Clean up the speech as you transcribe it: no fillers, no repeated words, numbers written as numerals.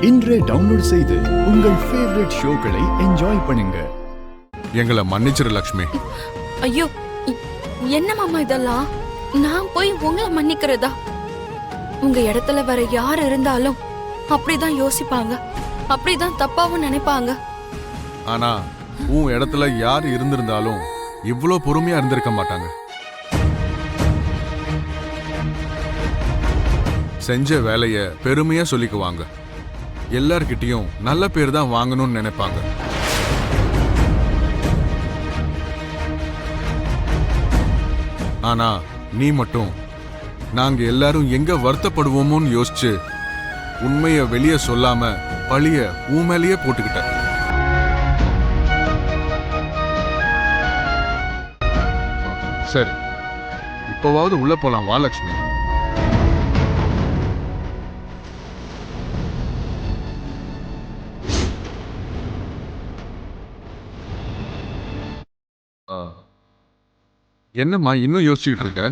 இன்றே டவுன்லோட் செய்து உங்கள் ஃபேவரட் ஷோக்களை என்ஜாய் பண்ணுங்க. எங்களை மன்னிச்சிரு லக்ஷ்மி. ஐயோ, என்ன மாமா இதெல்லாம்? நான் போய் உங்களை மன்னிக்கிறதா? உங்க இடத்துல வேற யார் இருந்தாலும் அப்படிதான் யோசிப்பாங்க, அப்படிதான் தப்பாவும் நினைப்பாங்க. ஆனா உன் இடத்துல யார் இருந்திருந்தாலும் இவ்வளோ பொறுமையா இருந்திருக்க மாட்டாங்க. செஞ்ச வேலைய பெருமையா சொல்லிக்குவாங்க. எல்லார்கிட்டயும் நல்ல பேர் தான் வாங்கணும்னு நினைப்பாங்க. ஆனா நீ மட்டும் நாங்க எல்லாரும் எங்க வருத்தப்படுவோமோன்னு யோசிச்சு உண்மைய வெளியே சொல்லாம பழிய உன் மேலேயே போட்டுக்கிட்ட. சரி, இப்போவாவது உள்ள போலாம் வா லக்ஷ்மி. என்னம்மா இன்னும் யோசிச்சுக்கிட்டு இருக்க?